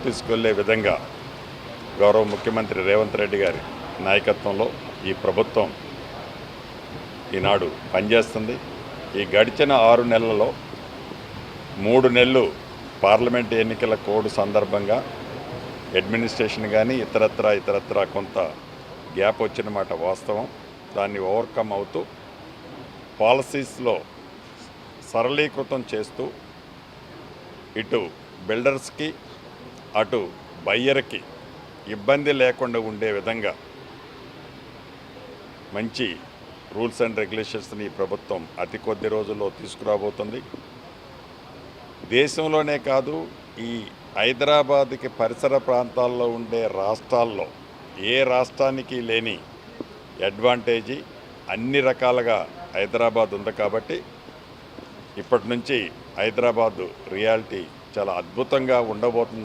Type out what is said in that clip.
తీసుకెళ్లే విధంగా గౌరవ ముఖ్యమంత్రి రేవంత్ రెడ్డి గారి నాయకత్వంలో ఈ ప్రభుత్వం ఈనాడు పనిచేస్తుంది. ఈ గడిచిన 6 నెలలలో 3 నెలలు పార్లమెంట్ ఎన్నికల కోడ్ సందర్భంగా అడ్మినిస్ట్రేషన్ కానీ ఇతరత్రా కొంత గ్యాప్ వచ్చిన మాట వాస్తవం. దాన్ని ఓవర్కమ్ అవుతూ పాలసీస్లో సరళీకృతం చేస్తూ ఇటు బిల్డర్స్కి అటు బయ్యర్కి ఇబ్బంది లేకుండా ఉండే విధంగా మంచి రూల్స్ అండ్ రెగ్యులేషన్స్ని ఈ ప్రభుత్వం అతి కొద్ది రోజుల్లో తీసుకురాబోతుంది. దేశంలోనే కాదు, ఈ హైదరాబాద్కి పరిసర ప్రాంతాల్లో ఉండే రాష్ట్రాల్లో ఏ రాష్ట్రానికి లేని అడ్వాంటేజీ అన్ని రకాలుగా హైదరాబాద్ ఉంది. కాబట్టి ఇప్పటి నుంచి హైదరాబాదు రియాలిటీ చాలా అద్భుతంగా ఉండబోతుంది.